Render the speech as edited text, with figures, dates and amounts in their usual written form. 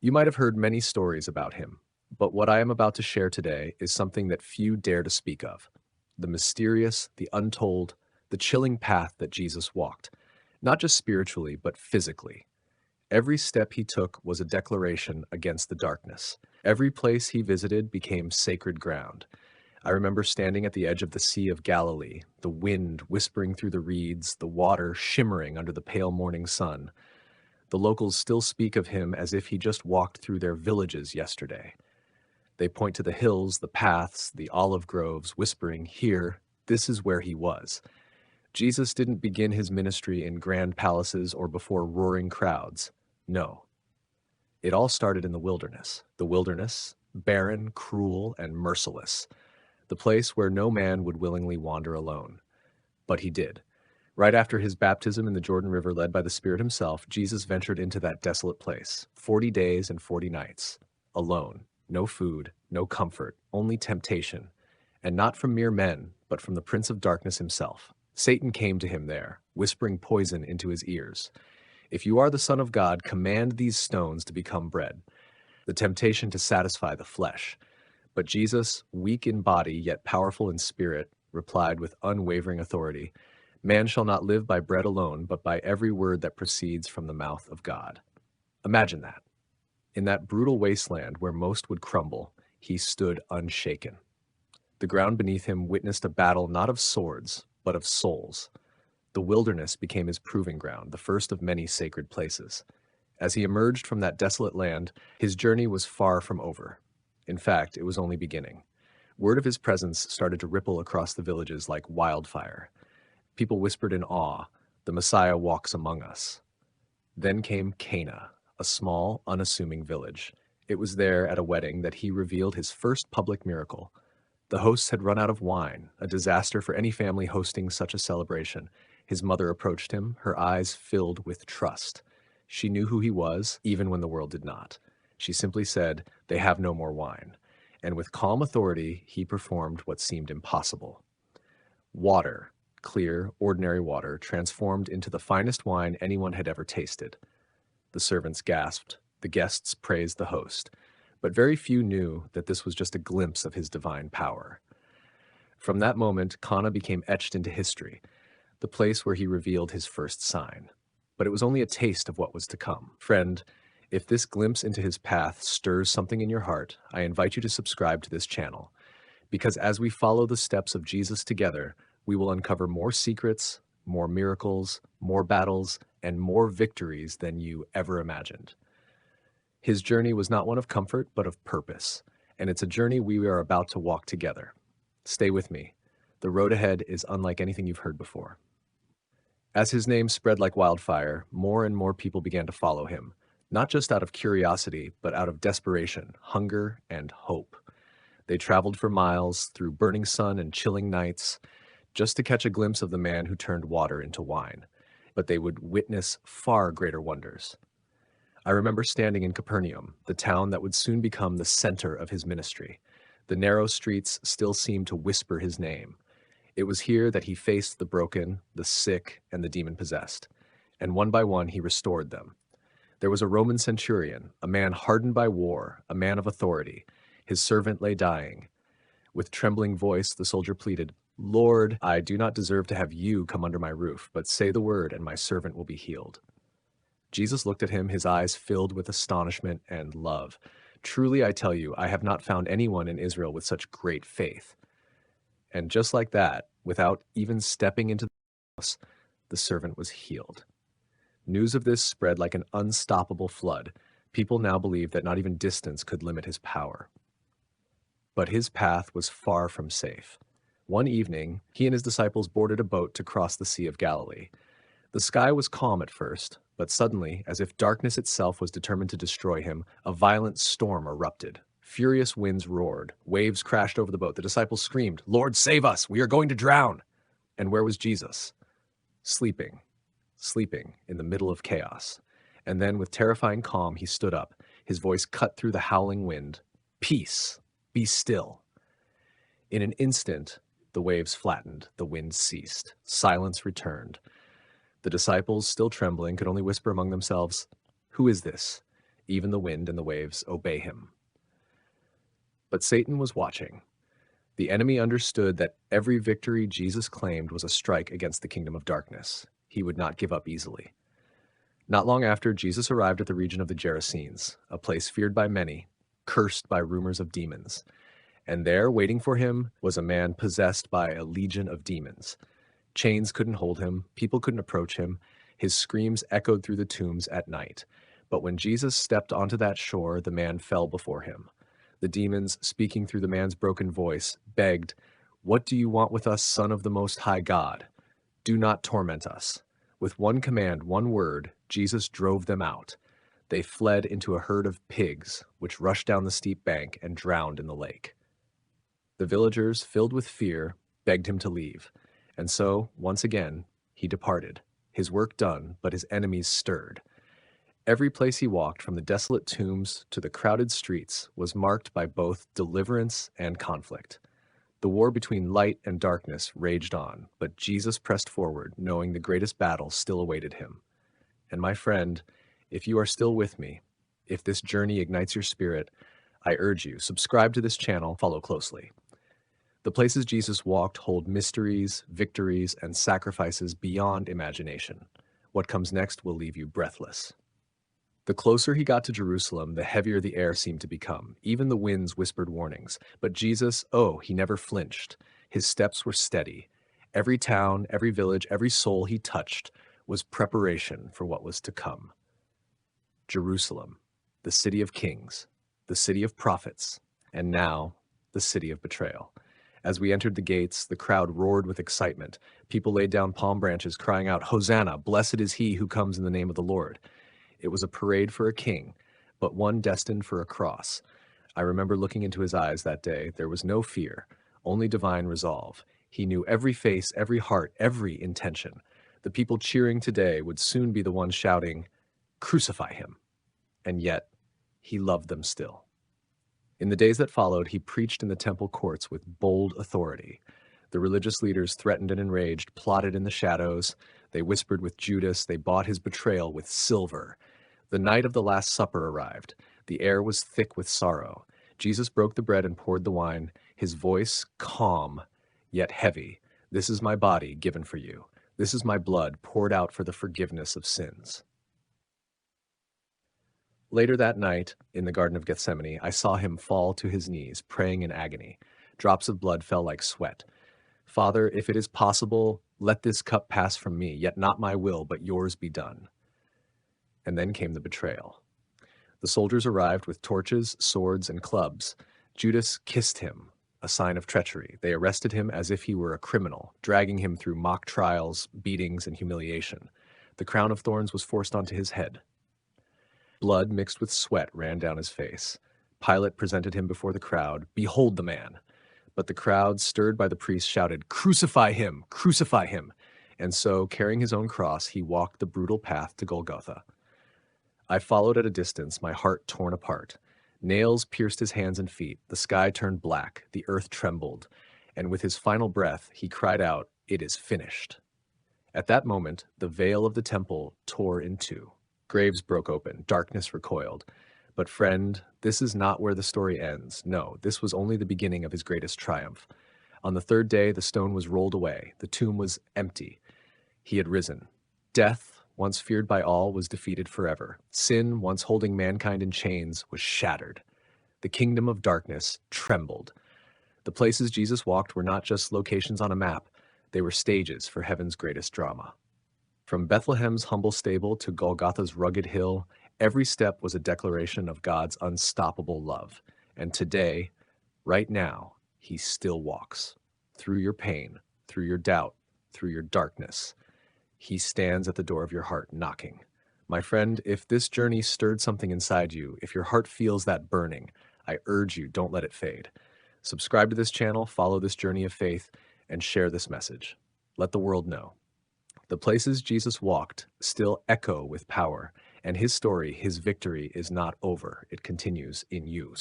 You might have heard many stories about him, but what I am about to share today is something that few dare to speak of: the mysterious, the untold, the chilling path that Jesus walked, not just spiritually, but physically. Every step he took was a declaration against the darkness. Every place he visited became sacred ground. I remember standing at the edge of the Sea of Galilee, the wind whispering through the reeds, the water shimmering under the pale morning sun. The locals still speak of him as if he just walked through their villages yesterday. They point to the hills, the paths, the olive groves, whispering, "Here, this is where he was." Jesus didn't begin his ministry in grand palaces or before roaring crowds. No. It all started in the wilderness. The wilderness, barren, cruel, and merciless. The place where no man would willingly wander alone. But he did. Right after his baptism in the Jordan River led by the Spirit himself, Jesus ventured into that desolate place, 40 days and 40 nights, alone, no food, no comfort, only temptation, and not from mere men, but from the Prince of Darkness himself. Satan came to him there, whispering poison into his ears. "If you are the Son of God, command these stones to become bread." The temptation to satisfy the flesh. But Jesus, weak in body yet powerful in spirit, replied with unwavering authority, "Man shall not live by bread alone, but by every word that proceeds from the mouth of God." Imagine that. In that brutal wasteland where most would crumble, he stood unshaken. The ground beneath him witnessed a battle not of swords, but of souls. The wilderness became his proving ground, the first of many sacred places. As he emerged from that desolate land, his journey was far from over. In fact, it was only beginning. Word of his presence started to ripple across the villages like wildfire. People whispered in awe, "The Messiah walks among us." Then came Cana, a small, unassuming village. It was there at a wedding that he revealed his first public miracle. The hosts had run out of wine, a disaster for any family hosting such a celebration. His mother approached him, her eyes filled with trust. She knew who he was, even when the world did not. She simply said, "They have no more wine." And with calm authority, he performed what seemed impossible. Water, clear, ordinary water, transformed into the finest wine anyone had ever tasted. The servants gasped, the guests praised the host, but very few knew that this was just a glimpse of his divine power. From that moment, Cana became etched into history, the place where he revealed his first sign. But it was only a taste of what was to come. Friend, if this glimpse into his path stirs something in your heart, I invite you to subscribe to this channel, because as we follow the steps of Jesus together, we will uncover more secrets, more miracles, more battles, and more victories than you ever imagined. His journey was not one of comfort, but of purpose, and it's a journey we are about to walk together. Stay with me. The road ahead is unlike anything you've heard before. As his name spread like wildfire, more and more people began to follow him, not just out of curiosity, but out of desperation, hunger, and hope. They traveled for miles through burning sun and chilling nights, just to catch a glimpse of the man who turned water into wine. But they would witness far greater wonders. I remember standing in Capernaum, the town that would soon become the center of his ministry. The narrow streets still seemed to whisper his name. It was here that he faced the broken, the sick, and the demon-possessed, and one by one he restored them. There was a Roman centurion, a man hardened by war, a man of authority. His servant lay dying. With trembling voice, the soldier pleaded, "Lord, I do not deserve to have you come under my roof, but say the word and my servant will be healed." Jesus looked at him, his eyes filled with astonishment and love. "Truly, I tell you, I have not found anyone in Israel with such great faith." And just like that, without even stepping into the house, the servant was healed. News of this spread like an unstoppable flood. People now believed that not even distance could limit his power. But his path was far from safe. One evening, he and his disciples boarded a boat to cross the Sea of Galilee. The sky was calm at first, but suddenly, as if darkness itself was determined to destroy him, a violent storm erupted. Furious winds roared. Waves crashed over the boat. The disciples screamed, "Lord, save us! We are going to drown!" And where was Jesus? Sleeping in the middle of chaos. And then, with terrifying calm, he stood up. His voice cut through the howling wind. "Peace, be still." In an instant, the waves flattened, the wind ceased, silence returned. The disciples, still trembling, could only whisper among themselves, "Who is this?" Even the wind and the waves obey him. But Satan was watching. The enemy understood that every victory Jesus claimed was a strike against the kingdom of darkness. He would not give up easily. Not long after, Jesus arrived at the region of the Gerasenes, a place feared by many, cursed by rumors of demons. And there, waiting for him, was a man possessed by a legion of demons. Chains couldn't hold him, people couldn't approach him, his screams echoed through the tombs at night. But when Jesus stepped onto that shore, the man fell before him. The demons, speaking through the man's broken voice, begged, "What do you want with us, Son of the Most High God? Do not torment us." With one command, one word, Jesus drove them out. They fled into a herd of pigs, which rushed down the steep bank and drowned in the lake. The villagers, filled with fear, begged him to leave. And so, once again, he departed, his work done, but his enemies stirred. Every place he walked, from the desolate tombs to the crowded streets, was marked by both deliverance and conflict. The war between light and darkness raged on, but Jesus pressed forward, knowing the greatest battle still awaited him. And my friend, if you are still with me, if this journey ignites your spirit, I urge you, subscribe to this channel, follow closely. The places Jesus walked hold mysteries, victories, and sacrifices beyond imagination. What comes next will leave you breathless. The closer he got to Jerusalem, the heavier the air seemed to become. Even the winds whispered warnings. But Jesus, he never flinched. His steps were steady. Every town, every village, every soul he touched was preparation for what was to come. Jerusalem, the city of kings, the city of prophets, and now the city of betrayal. As we entered the gates, the crowd roared with excitement. People laid down palm branches, crying out, "Hosanna! Blessed is he who comes in the name of the Lord." It was a parade for a king, but one destined for a cross. I remember looking into his eyes that day. There was no fear, only divine resolve. He knew every face, every heart, every intention. The people cheering today would soon be the ones shouting, "Crucify him." And yet, he loved them still. In the days that followed, he preached in the temple courts with bold authority. The religious leaders, threatened and enraged, plotted in the shadows. They whispered with Judas. They bought his betrayal with silver. The night of the Last Supper arrived. The air was thick with sorrow. Jesus broke the bread and poured the wine, his voice calm, yet heavy. "This is my body given for you. This is my blood poured out for the forgiveness of sins." Later that night, in the Garden of Gethsemane, I saw him fall to his knees, praying in agony. Drops of blood fell like sweat. "Father, if it is possible, let this cup pass from me, yet not my will, but yours be done." And then came the betrayal. The soldiers arrived with torches, swords, and clubs. Judas kissed him, a sign of treachery. They arrested him as if he were a criminal, dragging him through mock trials, beatings, and humiliation. The crown of thorns was forced onto his head. Blood mixed with sweat ran down his face. Pilate presented him before the crowd. "Behold the man." But the crowd, stirred by the priests, shouted, "Crucify him! Crucify him!" And so, carrying his own cross, he walked the brutal path to Golgotha. I followed at a distance, my heart torn apart. Nails pierced his hands and feet. The sky turned black. The earth trembled. And with his final breath, he cried out, "It is finished." At that moment, the veil of the temple tore in two. Graves broke open. Darkness recoiled. But friend, this is not where the story ends. No, this was only the beginning of his greatest triumph. On the third day, the stone was rolled away. The tomb was empty. He had risen. Death, once feared by all, was defeated forever. Sin, once holding mankind in chains, was shattered. The kingdom of darkness trembled. The places Jesus walked were not just locations on a map. They were stages for heaven's greatest drama. From Bethlehem's humble stable to Golgotha's rugged hill, every step was a declaration of God's unstoppable love. And today, right now, he still walks. Through your pain, through your doubt, through your darkness. He stands at the door of your heart, knocking. My friend, if this journey stirred something inside you, if your heart feels that burning, I urge you, don't let it fade. Subscribe to this channel, follow this journey of faith, and share this message. Let the world know. The places Jesus walked still echo with power, and his story, his victory, is not over. It continues in you.